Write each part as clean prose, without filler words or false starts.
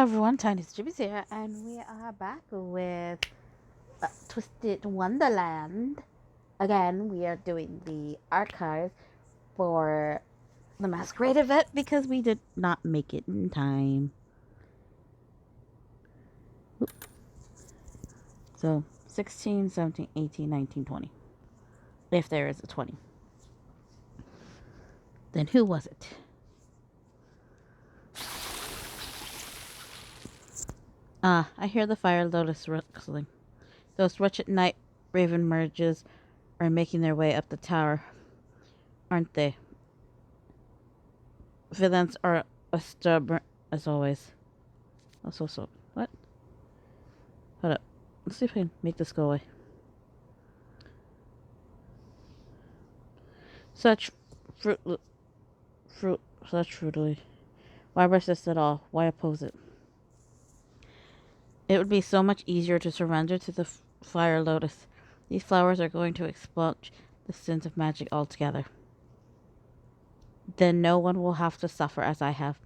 Hello everyone, Tiniestofchibis here, and we are back with Twisted Wonderland. Again, we are doing the archive for the masquerade event because we did not make it in time. So, 16, 17, 18, 19, 20. If there is a 20. Then who was it? I hear the fire lotus rustling. Those wretched night raven merges are making their way up the tower, aren't they? Villains are as stubborn as always. So, what? Hold up. Let's see if I can make this go away. Such such frutily. Why resist at all? Why oppose it? It would be so much easier to surrender to the fire lotus. These flowers are going to expunge the sins of magic altogether. Then no one will have to suffer as I have.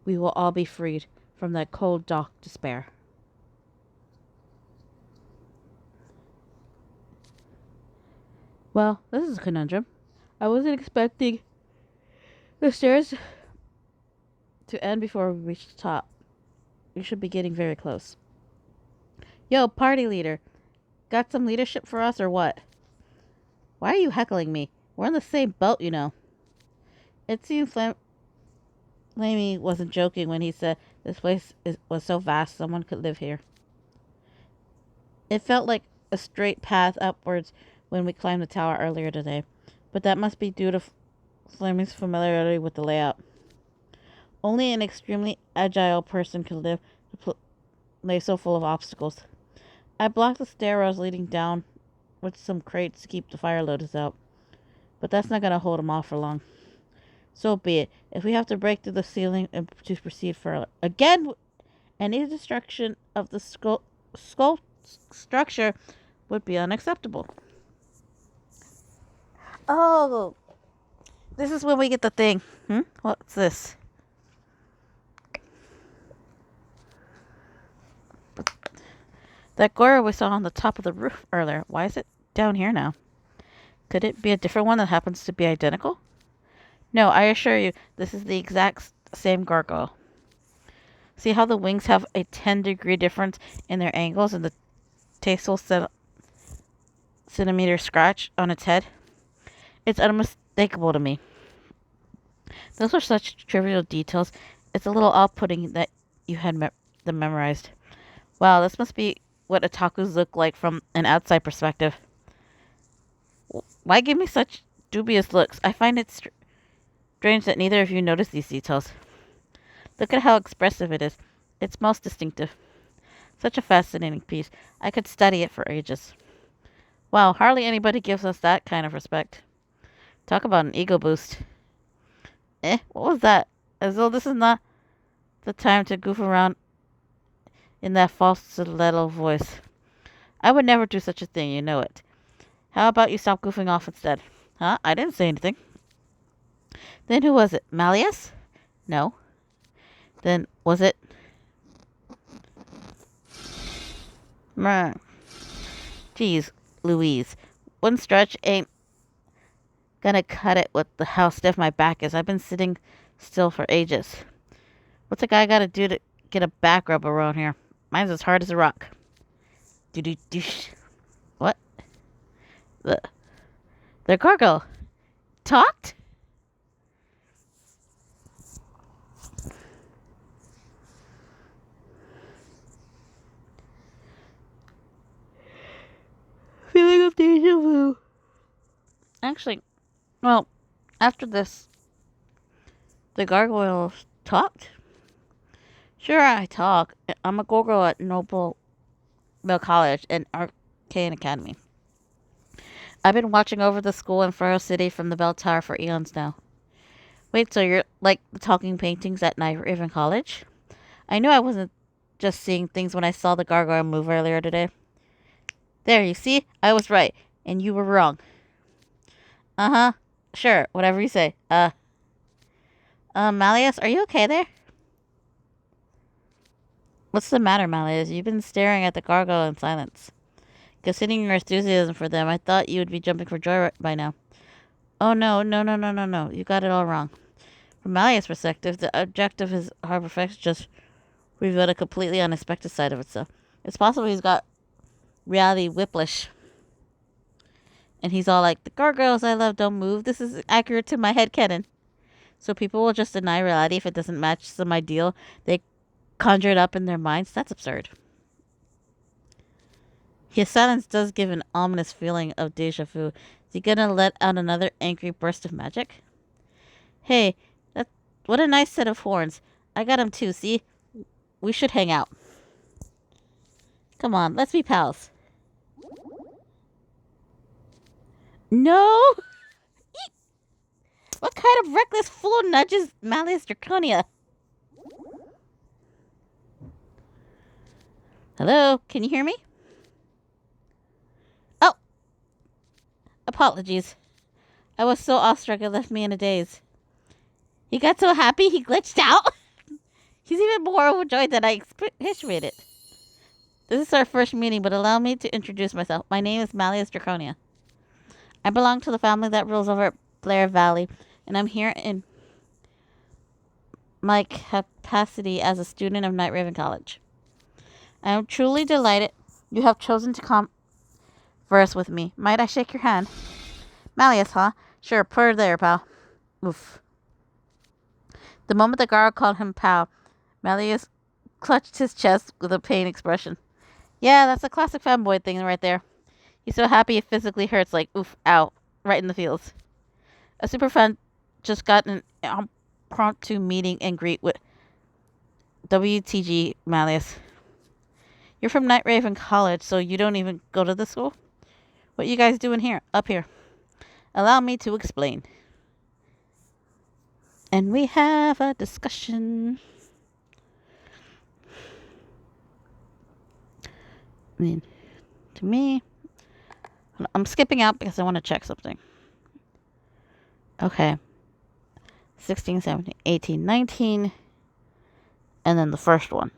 We will all be freed from that cold, dark despair. Well, this is a conundrum. I wasn't expecting the stairs to end before we reach the top. We should be getting very close. Yo, party leader. Got some leadership for us or what? Why are you heckling me? We're in the same boat, you know. It seemed Flamey wasn't joking when he said this place was so vast someone could live here. It felt like a straight path upwards when we climbed the tower earlier today, but that must be due to Flamey's familiarity with the layout. Only an extremely agile person could live a place so full of obstacles. I blocked the stairwells leading down with some crates to keep the fire lotus out, but that's not going to hold him off for long. So be it. If we have to break through the ceiling to proceed further. Again, any destruction of the skull structure would be unacceptable. Oh, this is when we get the thing. What's this? That Gora we saw on the top of the roof earlier. Why is it down here now? Could it be a different one that happens to be identical? No, I assure you, this is the exact same gargoyle. See how the wings have a 10-degree difference in their angles and the tasteful centimeter scratch on its head? It's unmistakable to me. Those are such trivial details. It's a little off-putting that you had them memorized. Wow, this must be what otakus look like from an outside perspective. Why give me such dubious looks? I find it strange that neither of you notice these details. Look at how expressive it is. It's most distinctive. Such a fascinating piece. I could study it for ages. Wow, hardly anybody gives us that kind of respect. Talk about an ego boost. What was that? As though this is not the time to goof around in that falsetto voice. I would never do such a thing, you know it. How about you stop goofing off instead? Huh? I didn't say anything. Then who was it? Malleus? No. Then was it? Geez, Louise. One stretch ain't gonna cut it with how stiff my back is. I've been sitting still for ages. What's a guy gotta do to get a back rub around here? Mine's as hard as a rock. What? The gargoyle talked? Feeling of deja vu. Actually, well, after this, the gargoyle talked? Sure, I talk. I'm a gargoyle at Noble Mill College and Arcane Academy. I've been watching over the school in Faro City from the bell tower for eons now. Wait, so you're like the talking paintings at Night Raven College? I knew I wasn't just seeing things when I saw the gargoyle move earlier today. There, you see? I was right, and you were wrong. Uh-huh. Sure, whatever you say. Malleus, are you okay there? What's the matter, Malleus? You've been staring at the gargoyle in silence. Considering your enthusiasm for them, I thought you would be jumping for joy by now. Oh, no, no, no, no, no, no. You got it all wrong. From Malleus' perspective, the objective of his harbor effects just revealed a completely unexpected side of itself. It's possible he's got reality whiplash. And he's all like, the gargoyles I love don't move. This is accurate to my headcanon. So people will just deny reality if it doesn't match some ideal they conjured up in their minds. That's absurd. His silence does give an ominous feeling of deja vu. Is he gonna let out another angry burst of magic? Hey, what a nice set of horns. I got 'em too, see? We should hang out. Come on, let's be pals. No! What kind of reckless fool nudges Malleus Draconia? Hello, can you hear me? Oh, apologies. I was so awestruck it left me in a daze. He got so happy he glitched out. He's even more overjoyed than I anticipated. This is our first meeting, but allow me to introduce myself. My name is Malleus Draconia. I belong to the family that rules over Blair Valley, and I'm here in my capacity as a student of Night Raven College. I am truly delighted you have chosen to converse with me. Might I shake your hand? Malleus, huh? Sure, put her there, pal. Oof. The moment the guard called him pal, Malleus clutched his chest with a pained expression. Yeah, that's a classic fanboy thing right there. He's so happy it physically hurts, like, oof, ow, right in the feels. A superfan just got an impromptu meeting and greet with WTG Malleus. You're from Night Raven College, so you don't even go to the school? What you guys doing here, up here? Allow me to explain. And we have a discussion. I mean, to me, I'm skipping out because I want to check something. Okay. 16, 17, 18, 19. And then the first one.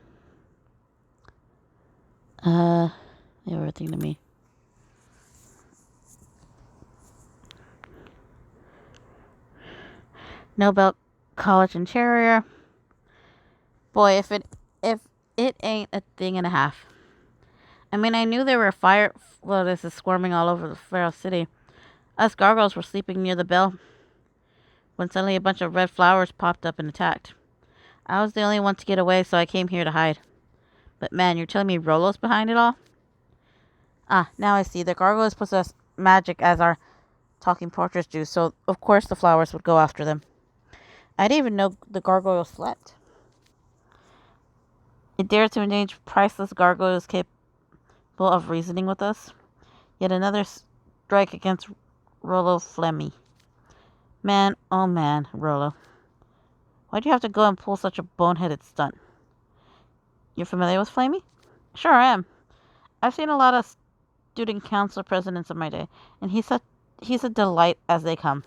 Everything to me. Nobel College interior. Boy, if it ain't a thing and a half. I mean, I knew there were fire lotuses squirming all over the feral city. Us gargoyles were sleeping near the bell when suddenly a bunch of red flowers popped up and attacked. I was the only one to get away, so I came here to hide. But man, you're telling me Rolo's behind it all? Ah, now I see. The gargoyles possess magic as our talking portraits do, so of course the flowers would go after them. I didn't even know the gargoyles slept. It dared to engage priceless gargoyles capable of reasoning with us. Yet another strike against Rollo Flemmy. Man, oh man, Rollo. Why'd you have to go and pull such a boneheaded stunt? You're familiar with Flamey? Sure I am. I've seen a lot of student council presidents in my day, and he's a delight as they come.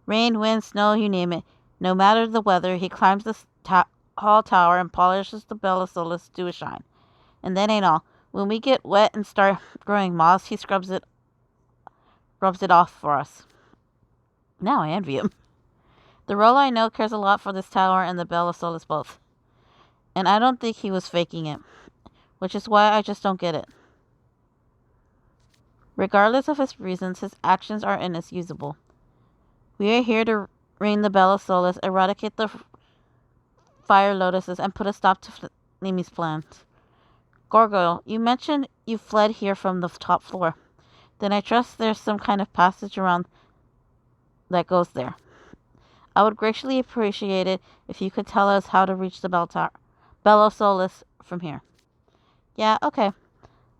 Rain, wind, snow, you name it. No matter the weather, he climbs the hall tower and polishes the bell of solace to a shine. And that ain't all. When we get wet and start growing moss, he rubs it off for us. Now I envy him. The Rollo I know cares a lot for this tower and the bell of solace both. And I don't think he was faking it, which is why I just don't get it. Regardless of his reasons, his actions are inexcusable. We are here to ring the bell of solace, eradicate the fire lotuses, and put a stop to Flamey's plans. Gargoyle, you mentioned you fled here from the top floor. Then I trust there's some kind of passage around that goes there. I would greatly appreciate it if you could tell us how to reach the bell of solace from here. Yeah, okay.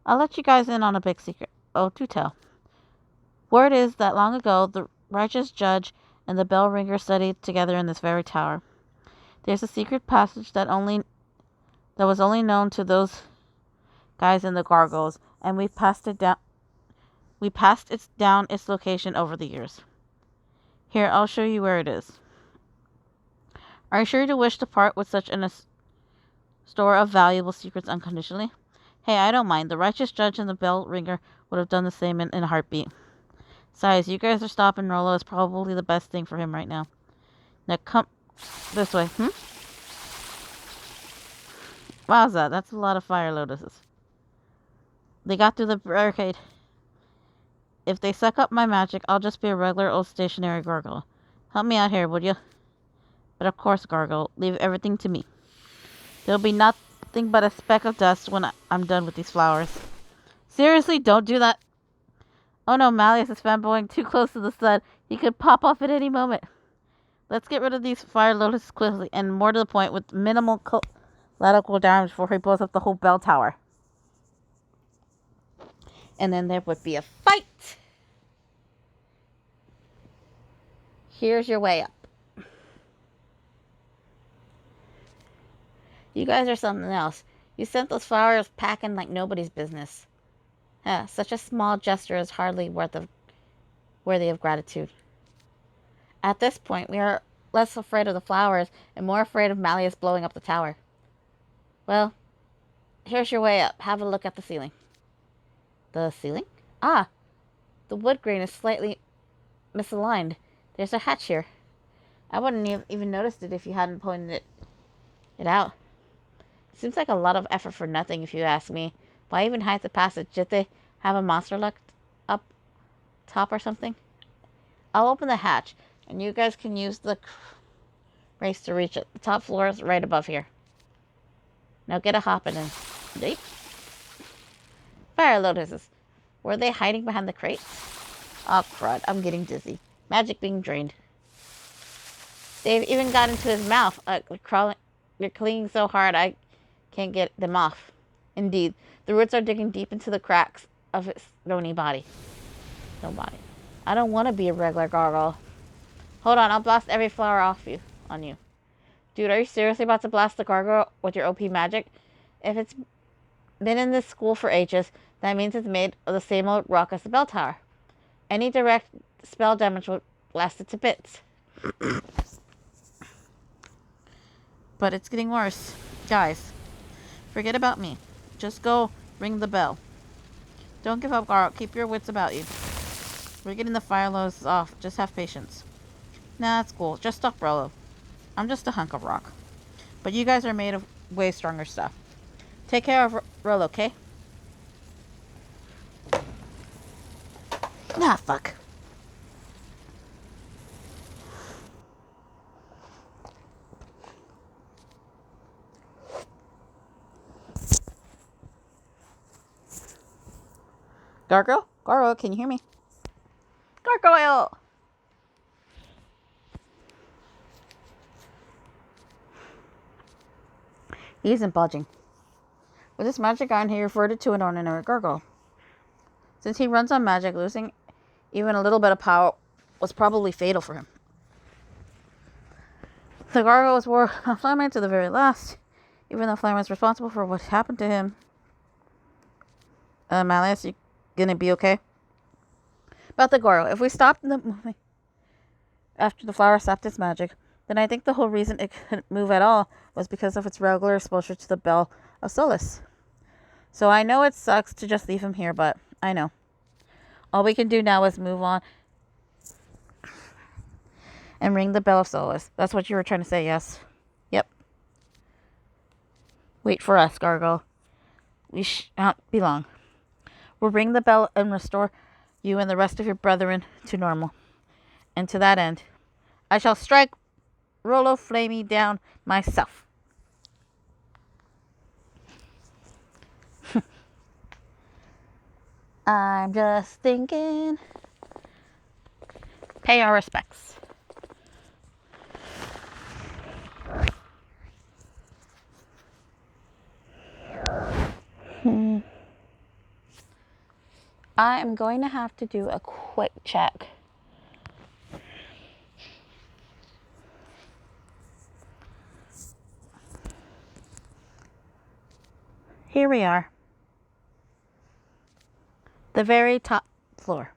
I'll let you guys in on a big secret. Oh, do tell. Word is that long ago, the righteous judge and the bell ringer studied together in this very tower. There's a secret passage that was only known to those guys in the gargoyles, and we passed its location over the years. Here, I'll show you where it is. Are you sure you wish to part with such an store of valuable secrets unconditionally? Hey, I don't mind. The righteous judge and the bell ringer would have done the same in a heartbeat. Besides, you guys are stopping Rolo is probably the best thing for him right now. Now come this way. Wowza, that's a lot of fire lotuses. They got through the barricade. If they suck up my magic, I'll just be a regular old stationary gargoyle. Help me out here, would you? But of course, gargoyle, leave everything to me. There'll be nothing but a speck of dust when I'm done with these flowers. Seriously, don't do that. Oh no, Malleus is fanboying too close to the sun. He could pop off at any moment. Let's get rid of these fire lotuses quickly and more to the point with minimal collateral damage before he blows up the whole bell tower. And then there would be a fight. Here's your way up. You guys are something else. You sent those flowers packing like nobody's business. Such a small gesture is hardly worthy of gratitude. At this point, we are less afraid of the flowers and more afraid of Malleus blowing up the tower. Well, here's your way up. Have a look at the ceiling. The ceiling? Ah, the wood grain is slightly misaligned. There's a hatch here. I wouldn't have even noticed it if you hadn't pointed it out. Seems like a lot of effort for nothing, if you ask me. Why even hide the passage? Did they have a monster locked up top or something? I'll open the hatch, and you guys can use the race to reach it. The top floor is right above here. Now get a hopping in. Yeep. Fire lotuses. Were they hiding behind the crates? Oh, crud. I'm getting dizzy. Magic being drained. They've even got into his mouth. They're clinging so hard I can't get them off. Indeed, the roots are digging deep into the cracks of his stony body. I don't want to be a regular gargoyle. Hold on, I'll blast every flower on you. Dude, are you seriously about to blast the gargoyle with your OP magic? If it's been in this school for ages, that means it's made of the same old rock as the bell tower. Any direct spell damage will blast it to bits. But it's getting worse. Guys, forget about me. Just go ring the bell. Don't give up, Garl. Keep your wits about you. We're getting the fire lows off. Just have patience. Nah, that's cool. Just stop Rolo. I'm just a hunk of rock. But you guys are made of way stronger stuff. Take care of Rolo, okay? Nah, fuck. Gargoyle? Gargoyle, can you hear me? Gargoyle! He isn't budging. With his magic iron, he reverted to an ordinary gargoyle. Since he runs on magic, losing even a little bit of power was probably fatal for him. The gargoyle wore Flameman to the very last, even though Flameman was responsible for what happened to him. Malleus, you gonna be okay? About the gargoyle, if we stopped the moving after the flower stopped its magic, then I think the whole reason it couldn't move at all was because of its regular exposure to the Bell of Solace. So I know it sucks to just leave him here, but I know. All we can do now is move on and ring the Bell of Solace. That's what you were trying to say, yes? Yep. Wait for us, Gargoyle. We shan't be long. We'll ring the bell and restore you and the rest of your brethren to normal. And to that end, I shall strike Rolo Flamey down myself. I'm just thinking. Pay our respects. I am going to have to do a quick check. Here we are. The very top floor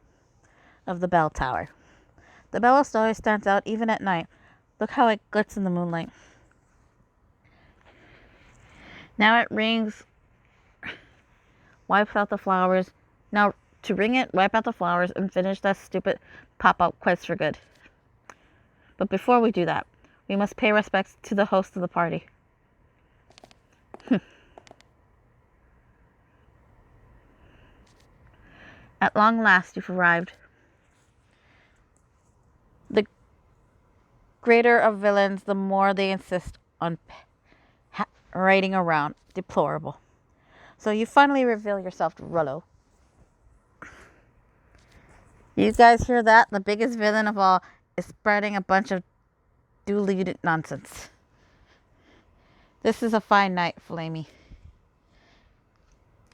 of the bell tower. The bell of Solace stands out even at night. Look how it glitters in the moonlight. Now it rings. Wipe out the flowers. Now, to ring it, wipe out the flowers and finish that stupid pop-up quest for good. But before we do that, we must pay respects to the host of the party. At long last, you've arrived. The greater of villains, the more they insist on riding around. Deplorable. So you finally reveal yourself to Rollo. You guys hear that? The biggest villain of all is spreading a bunch of diluted nonsense. This is a fine night, Flamey.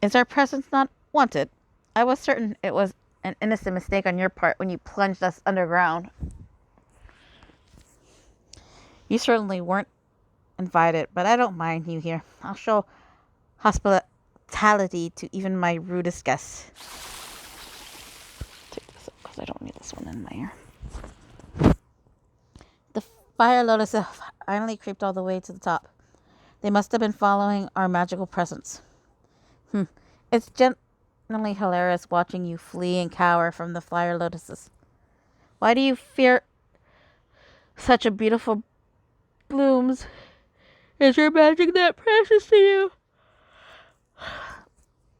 Is our presence not wanted? I was certain it was an innocent mistake on your part when you plunged us underground. You certainly weren't invited, but I don't mind you here. I'll show hospitality to even my rudest guests. Take this up because I don't need this one in my ear. The fire lotus have finally creeped all the way to the top. They must have been following our magical presence. It's genuinely hilarious watching you flee and cower from the fire lotuses. Why do you fear such a beautiful blooms? Is your magic that precious to you?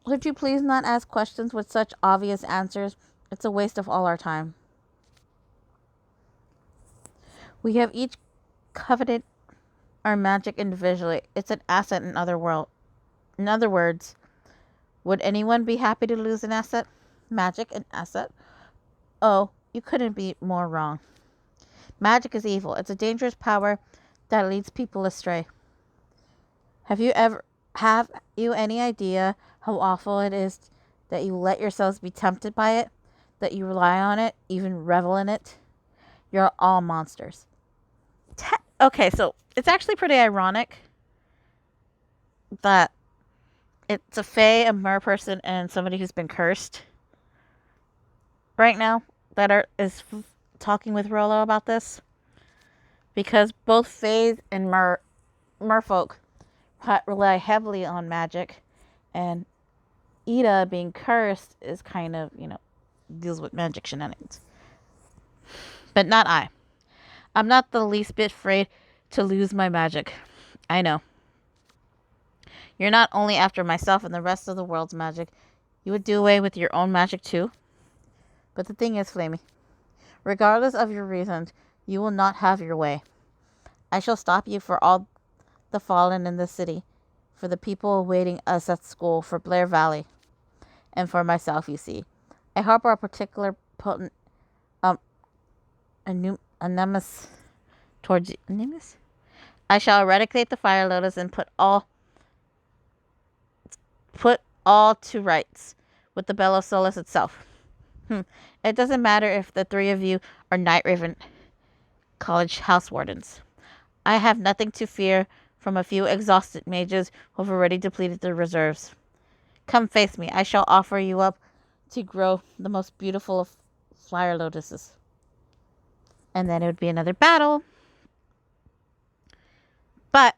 Would you please not ask questions with such obvious answers? It's a waste of all our time. We have each coveted our magic individually. It's an asset in other words, would anyone be happy to lose an asset? Magic, an asset? Oh, you couldn't be more wrong. Magic is evil. It's a dangerous power that leads people astray. Have you any idea how awful it is that you let yourselves be tempted by it, that you rely on it, even revel in it? You're all monsters. Okay, so it's actually pretty ironic that it's a fae, a mer person, and somebody who's been cursed right now that is talking with Rollo about this. Because both fae and merfolk rely heavily on magic, and Ida being cursed is kind of, deals with magic shenanigans. But not I. I'm not the least bit afraid to lose my magic. I know. You're not only after myself and the rest of the world's magic. You would do away with your own magic too. But the thing is, Flamey, regardless of your reasons, you will not have your way. I shall stop you for all the fallen in the city, for the people awaiting us at school, for Blair Valley, and for myself, you see. I harbor a particular potent animus towards you. Animus? I shall eradicate the fire lotus and put all to rights with the Bell of Solace itself. It doesn't matter if the three of you are Night Raven College house wardens. I have nothing to fear from a few exhausted mages who have already depleted their reserves. Come face me. I shall offer you up to grow the most beautiful of fire lotuses. And then it would be another battle. But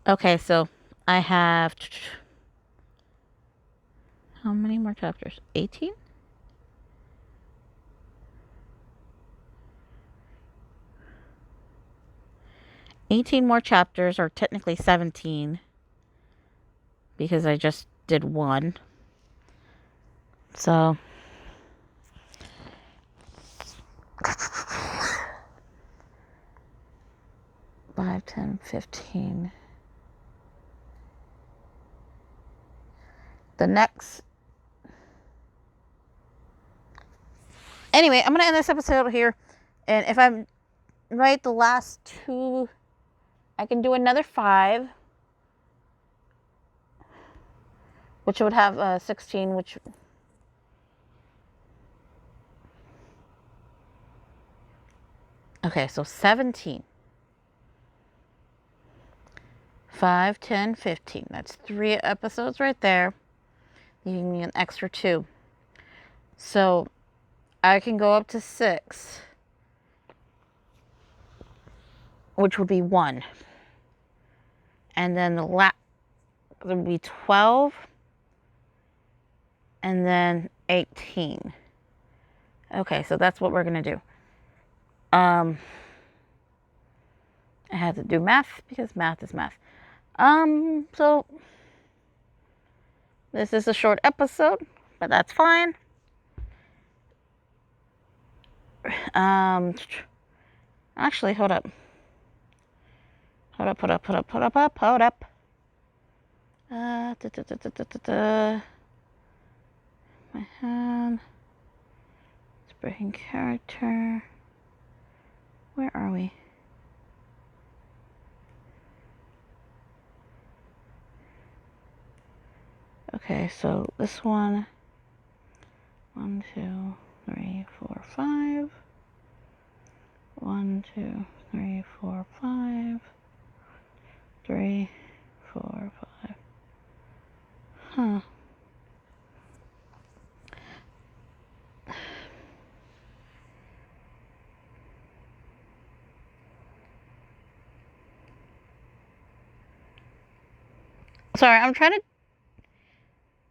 okay, so I have how many more chapters? 18? More chapters, or technically 17, because I just did one. So 5, 10, 15. The next. Anyway, I'm going to end this episode here. And if I'm right, the last 2, I can do another 5. Which would have 16, which. Okay, so 17. 5, 10, 15. That's 3 episodes right there. Leaving me an extra 2. So I can go up to 6. which would be 1. And then the last would be 12. And then 18. Okay, so that's what we're going to do. I had to do math because math is math. So this is a short episode, but that's fine. Actually, hold up. Hold up. My hand. It's breaking character. Where are we? Okay, so this one. 1, 2, 3, 4, 5. 1, 2, 3, 4, 5. 3, 4, 5. Huh. Sorry, I'm trying to...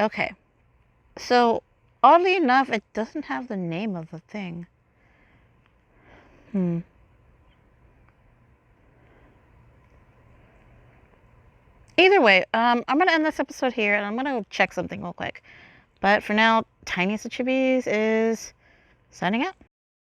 Okay. So, oddly enough, it doesn't have the name of the thing. Either way, I'm going to end this episode here, and I'm going to check something real quick. But for now, Tiniestofchibis is signing out.